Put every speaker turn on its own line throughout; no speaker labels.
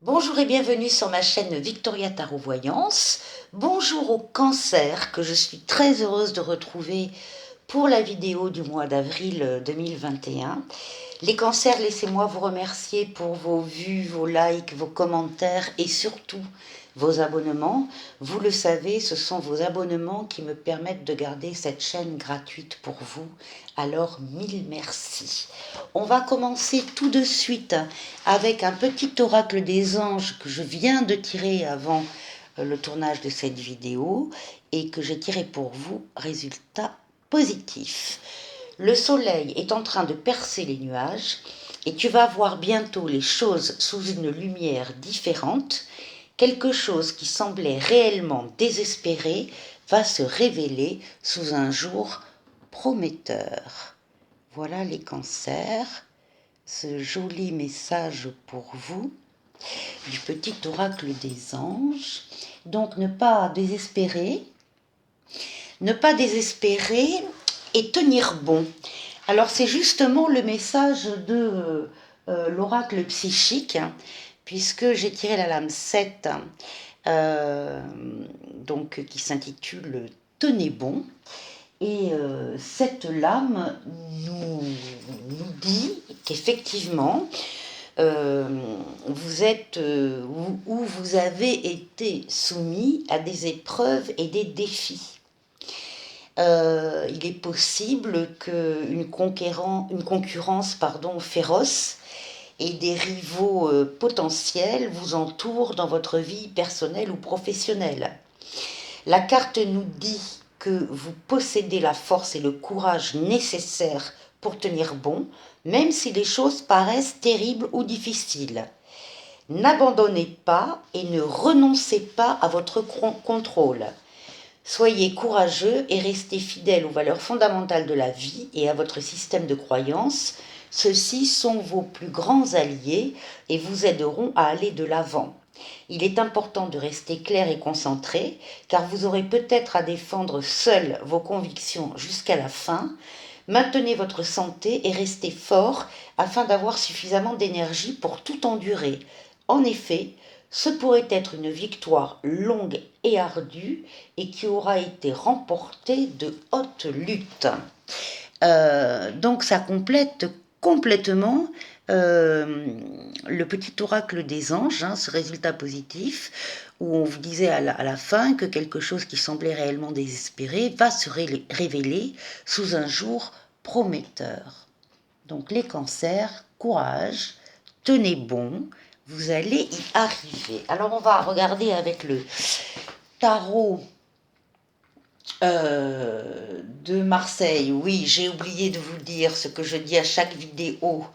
Bonjour et bienvenue sur ma chaîne Victoria Tarot Voyance. Bonjour au cancer que je suis très heureuse de retrouver pour la vidéo du mois d'avril 2021. Les cancers, laissez-moi vous remercier pour vos vues, vos likes, vos commentaires et surtout vos abonnements. Vous le savez, ce sont vos abonnements qui me permettent de garder cette chaîne gratuite pour vous. Alors, mille merci. On va commencer tout de suite avec un petit oracle des anges que je viens de tirer avant le tournage de cette vidéo et que j'ai tiré pour vous. Résultat positif. Le soleil est en train de percer les nuages et tu vas voir bientôt les choses sous une lumière différente. Quelque chose qui semblait réellement désespéré va se révéler sous un jour prometteur. Voilà les cancers, ce joli message pour vous du petit oracle des anges. Donc ne pas désespérer et tenir bon. Alors c'est justement le message de l'oracle psychique, puisque j'ai tiré la lame 7, donc, qui s'intitule « Tenez bon ». Et cette lame nous dit qu'effectivement, vous êtes ou vous avez été soumis à des épreuves et des défis. Il est possible qu'une concurrence féroce et des rivaux potentiels vous entourent dans votre vie personnelle ou professionnelle. La carte nous dit que vous possédez la force et le courage nécessaires pour tenir bon, même si les choses paraissent terribles ou difficiles. N'abandonnez pas et ne renoncez pas à votre contrôle. Soyez courageux et restez fidèle aux valeurs fondamentales de la vie et à votre système de croyances. Ceux-ci sont vos plus grands alliés et vous aideront à aller de l'avant. Il est important de rester clair et concentré, car vous aurez peut-être à défendre seul vos convictions jusqu'à la fin. Maintenez votre santé et restez fort afin d'avoir suffisamment d'énergie pour tout endurer. En effet, ce pourrait être une victoire longue et ardue et qui aura été remportée de haute lutte. Donc ça complète complètement le petit oracle des anges, ce résultat positif, où on vous disait à la fin que quelque chose qui semblait réellement désespéré va se révéler sous un jour prometteur. Donc les cancers, courage, tenez bon, vous allez y arriver. Alors on va regarder avec le tarot de Marseille. Oui, j'ai oublié de vous dire ce que je dis à chaque vidéo,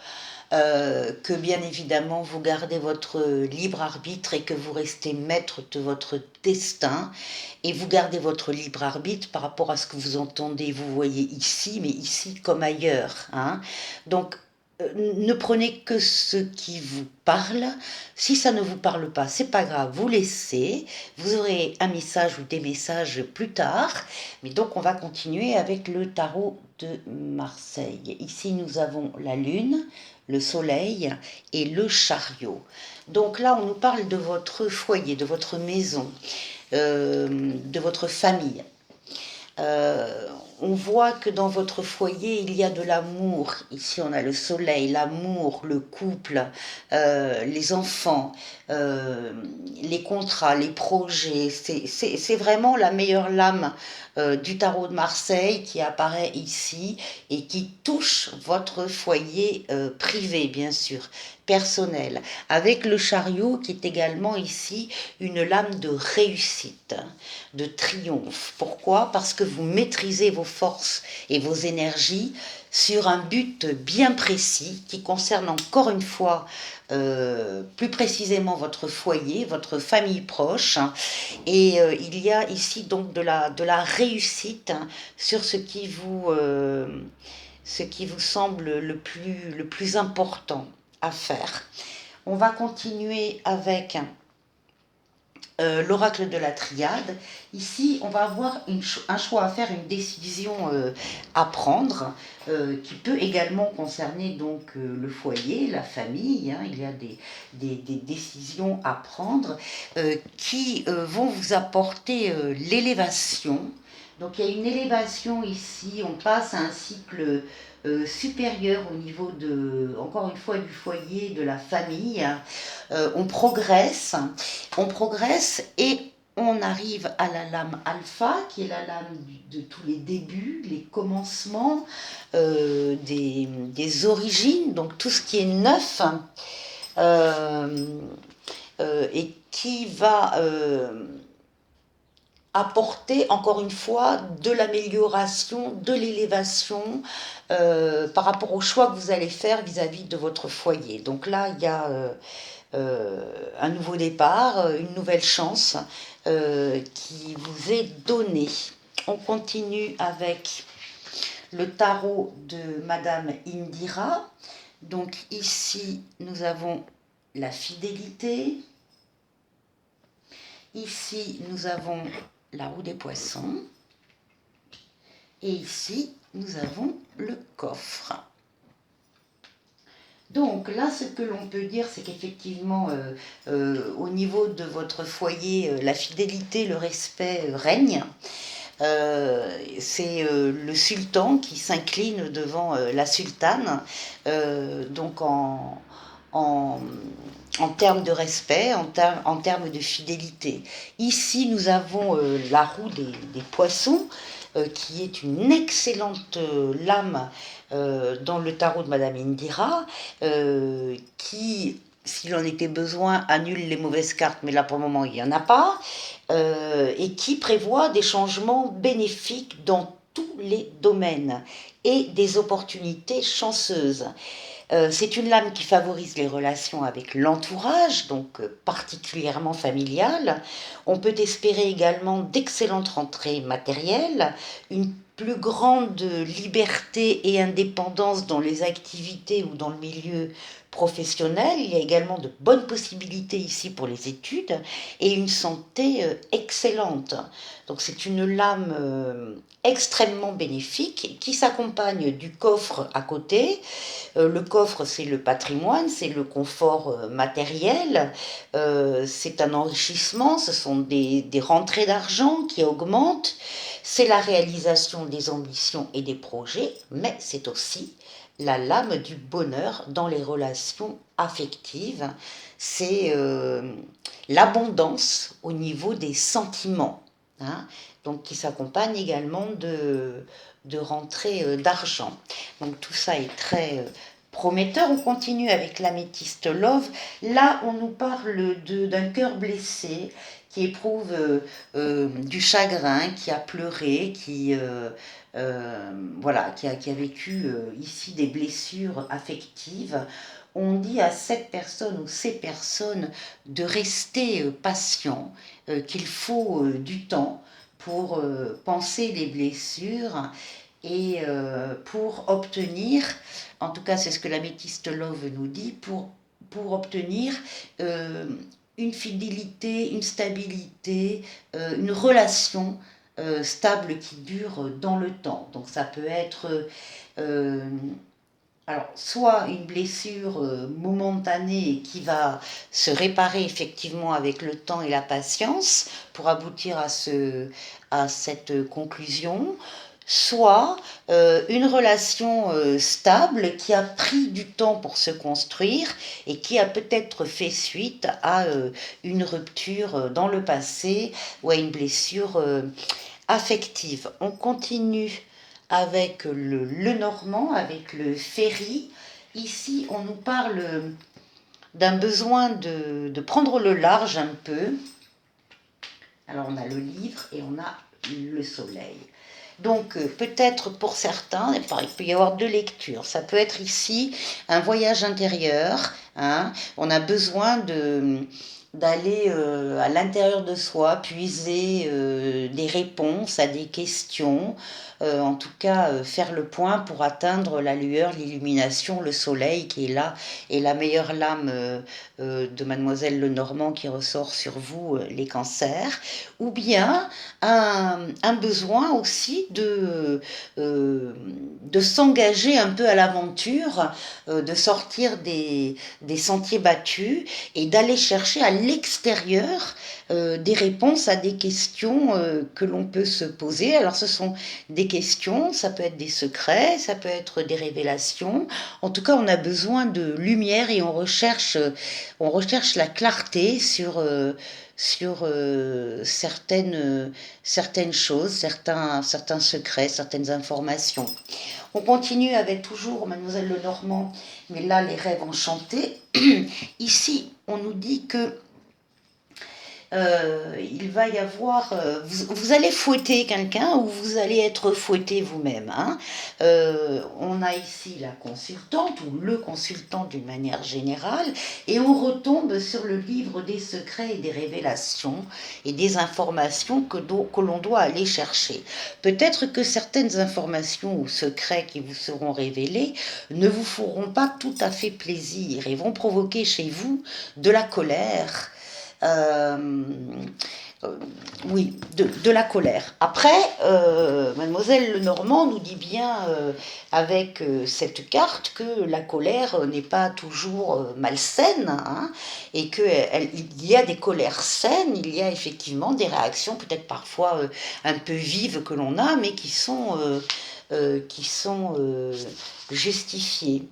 que bien évidemment vous gardez votre libre arbitre et que vous restez maître de votre destin et vous gardez votre libre arbitre par rapport à ce que vous entendez, vous voyez ici, mais ici comme ailleurs. Donc ne prenez que ce qui vous parle. Si ça ne vous parle pas, c'est pas grave, vous laissez. Vous aurez un message ou des messages plus tard. Mais donc on va continuer avec le tarot de Marseille. Ici nous avons la lune, le soleil et le chariot. Donc là on nous parle de votre foyer, de votre maison, de votre famille. On voit que dans votre foyer, il y a de l'amour. Ici, on a le soleil, l'amour, le couple, les enfants, les contrats, les projets. C'est vraiment la meilleure lame du tarot de Marseille qui apparaît ici et qui touche votre foyer privé, bien sûr, personnel. Avec le chariot qui est également ici une lame de réussite, de triomphe. Pourquoi? Parce que vous maîtrisez vos forces et vos énergies sur un but bien précis qui concerne encore une fois plus précisément votre foyer, votre famille proche, et il y a ici donc de la réussite sur ce qui vous semble le plus important à faire. On va continuer avec l'oracle de la triade. Ici, on va avoir un choix à faire, une décision à prendre, qui peut également concerner donc le foyer, la famille. Hein. Il y a des décisions à prendre qui vont vous apporter l'élévation. Donc il y a une élévation ici, on passe à un cycle supérieur au niveau de, encore une fois, du foyer, de la famille. On progresse et on arrive à la lame alpha, qui est la lame de tous les débuts, les commencements, des origines, donc tout ce qui est neuf, et qui va apporter encore une fois de l'amélioration, de l'élévation par rapport au choix que vous allez faire vis-à-vis de votre foyer. Donc là, il y a un nouveau départ, une nouvelle chance qui vous est donnée. On continue avec le tarot de Madame Indira. Donc ici, nous avons la fidélité. Ici, nous avons la roue des poissons. Et ici, nous avons le coffre. Donc là, ce que l'on peut dire, c'est qu'effectivement, au niveau de votre foyer, la fidélité, le respect règne. C'est le sultan qui s'incline devant la sultane, donc en, en termes de respect, en termes de fidélité. Ici, nous avons la roue des poissons, qui est une excellente lame dans le tarot de Madame Indira, qui, s'il en était besoin, annule les mauvaises cartes, mais là pour le moment il n'y en a pas, et qui prévoit des changements bénéfiques dans tous les domaines et des opportunités chanceuses. C'est une lame qui favorise les relations avec l'entourage, donc particulièrement familiales. On peut espérer également d'excellentes rentrées matérielles, une plus grande liberté et indépendance dans les activités ou dans le milieu professionnel. Il y a également de bonnes possibilités ici pour les études et une santé excellente. Donc c'est une lame extrêmement bénéfique qui s'accompagne du coffre à côté. Le coffre, c'est le patrimoine, c'est le confort matériel, c'est un enrichissement, ce sont des rentrées d'argent qui augmentent, c'est la réalisation des ambitions et des projets, mais c'est aussi la lame du bonheur dans les relations affectives, c'est l'abondance au niveau des sentiments, hein, donc qui s'accompagne également de rentrées d'argent. Donc tout ça est très prometteur. On continue avec l'améthyste Love. Là, on nous parle d'un cœur blessé qui éprouve du chagrin, qui a pleuré, voilà, qui a vécu ici des blessures affectives. On dit à cette personne ou ces personnes de rester patient, qu'il faut du temps pour penser les blessures et pour obtenir, en tout cas c'est ce que l'améthyste Love nous dit, pour obtenir une fidélité, une stabilité, une relation stable qui dure dans le temps. Donc ça peut être alors, soit une blessure momentanée qui va se réparer effectivement avec le temps et la patience pour aboutir à cette conclusion, soit une relation stable qui a pris du temps pour se construire et qui a peut-être fait suite à une rupture dans le passé ou à une blessure affective. On continue avec le normand, avec le ferry. Ici, on nous parle d'un besoin de prendre le large un peu. Alors, on a le livre et on a le soleil. Donc, peut-être pour certains, il peut y avoir deux lectures. Ça peut être ici un voyage intérieur, hein. On a besoin d'aller à l'intérieur de soi, puiser des réponses à des questions, en tout cas faire le point pour atteindre la lueur, l'illumination, le soleil qui est là, et la meilleure lame de Mademoiselle Lenormand qui ressort sur vous, les cancers, ou bien un besoin aussi de s'engager un peu à l'aventure, de sortir des sentiers battus et d'aller chercher à l'extérieur des réponses à des questions que l'on peut se poser. Alors ce sont des questions, ça peut être des secrets, ça peut être des révélations. En tout cas, on a besoin de lumière et on recherche la clarté sur certaines choses, certains secrets, certaines informations. On continue avec toujours Mademoiselle Lenormand, mais là les rêves enchantés. Ici, on nous dit que il va y avoir, vous allez fouetter quelqu'un ou vous allez être fouetté vous-même, hein. On a ici la consultante ou le consultant d'une manière générale, et on retombe sur le livre des secrets et des révélations et des informations que l'on doit aller chercher. Peut-être que certaines informations ou secrets qui vous seront révélés ne vous feront pas tout à fait plaisir et vont provoquer chez vous de la colère. Euh, oui, de la colère. Après, Mademoiselle Lenormand nous dit bien avec cette carte que la colère n'est pas toujours malsaine, hein, et qu'il y a des colères saines, il y a effectivement des réactions peut-être parfois un peu vives que l'on a, mais qui sont justifiées.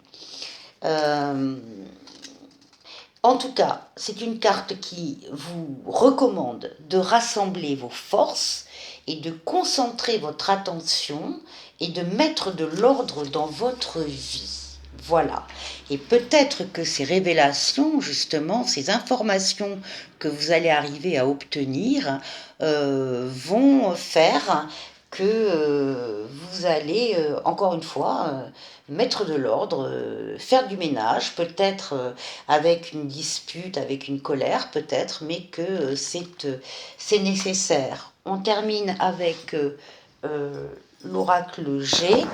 En tout cas, c'est une carte qui vous recommande de rassembler vos forces et de concentrer votre attention et de mettre de l'ordre dans votre vie. Voilà. Et peut-être que ces révélations, justement, ces informations que vous allez arriver à obtenir vont faire que vous allez, encore une fois, mettre de l'ordre, faire du ménage, peut-être avec une dispute, avec une colère, peut-être, mais que c'est nécessaire. On termine avec l'oracle G.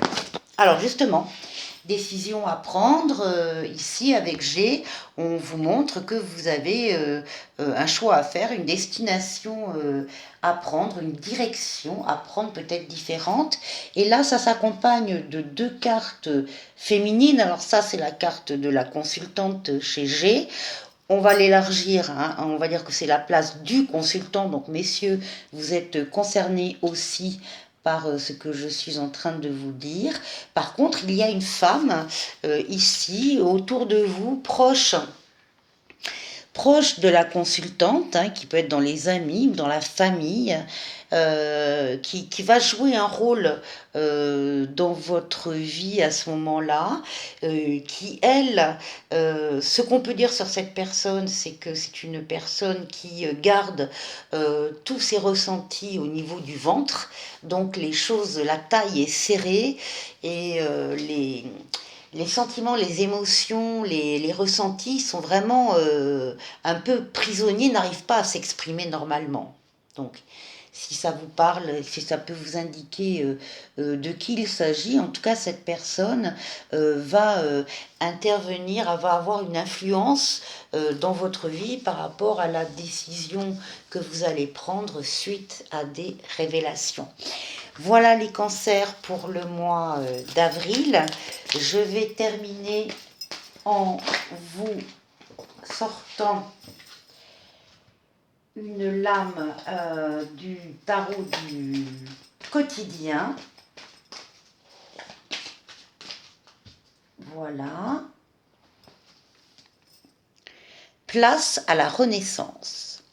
Alors justement, décision à prendre, ici avec G, on vous montre que vous avez un choix à faire, une destination à prendre, une direction à prendre peut-être différente. Et là, ça s'accompagne de 2 cartes féminines. Alors ça, c'est la carte de la consultante chez G. On va l'élargir, hein, on va dire que c'est la place du consultant. Donc messieurs, vous êtes concernés aussi par ce que je suis en train de vous dire. Par contre, il y a une femme ici, autour de vous, proche de la consultante, hein, qui peut être dans les amis ou dans la famille, qui va jouer un rôle dans votre vie à ce moment-là, qui, elle, ce qu'on peut dire sur cette personne, c'est que c'est une personne qui garde tous ses ressentis au niveau du ventre, donc les choses, la taille est serrée et les sentiments, les émotions, les ressentis sont vraiment un peu prisonniers, n'arrivent pas à s'exprimer normalement. Donc, si ça vous parle, si ça peut vous indiquer de qui il s'agit, en tout cas, cette personne va intervenir, va avoir une influence dans votre vie par rapport à la décision que vous allez prendre suite à des révélations. Voilà les cancers pour le mois d'avril. Je vais terminer en vous sortant une lame du tarot du quotidien. Voilà. Place à la renaissance.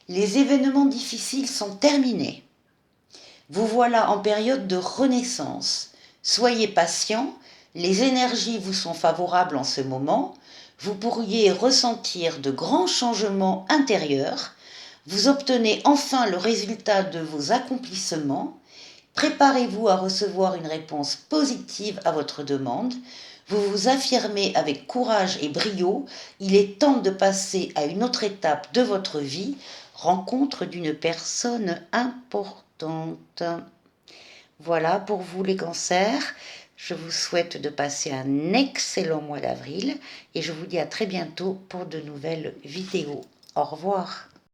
Les événements difficiles sont terminés. Vous voilà en période de renaissance. Soyez patient, les énergies vous sont favorables en ce moment. Vous pourriez ressentir de grands changements intérieurs. Vous obtenez enfin le résultat de vos accomplissements Préparez-vous à recevoir une réponse positive à votre demande. Vous vous affirmez avec courage et brio. Il est temps de passer à une autre étape de votre vie, rencontre d'une personne importante. Voilà pour vous les cancers. Je vous souhaite de passer un excellent mois d'avril et je vous dis à très bientôt pour de nouvelles vidéos. Au revoir.